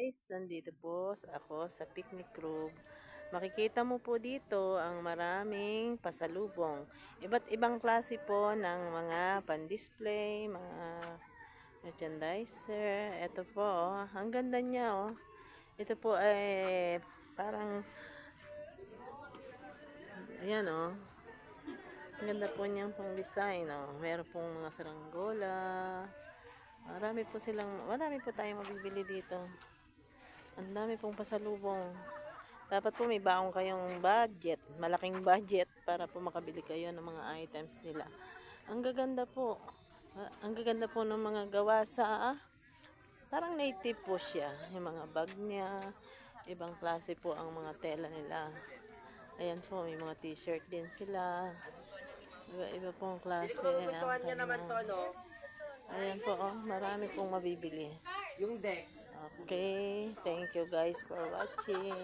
Guys, nandito po ako sa picnic group. Makikita mo po dito ang maraming pasalubong. Iba't ibang klase po ng mga pan-display, mga merchandiser. Ito po, oh, ang ganda niya, oh. Ito po ay parang, ayan, oh. Ang ganda po niyang pang design, oh. Meron pong mga saranggola. Marami po tayong mabibili dito. Ang dami pong pasalubong. Dapat po may baong kayong budget, malaking budget para po makabili kayo ng mga items nila. Ang gaganda po. Ang gaganda po ng mga gawa sa parang native po siya. Yung mga bag niya, ibang klase po ang mga tela nila. Ayan po, may mga t-shirt din sila. Iba pong klase. Gustuhan niya naman to, no? Ayan po, oh, marami pong mabibili. Yung deck. Okay, thank you guys for watching.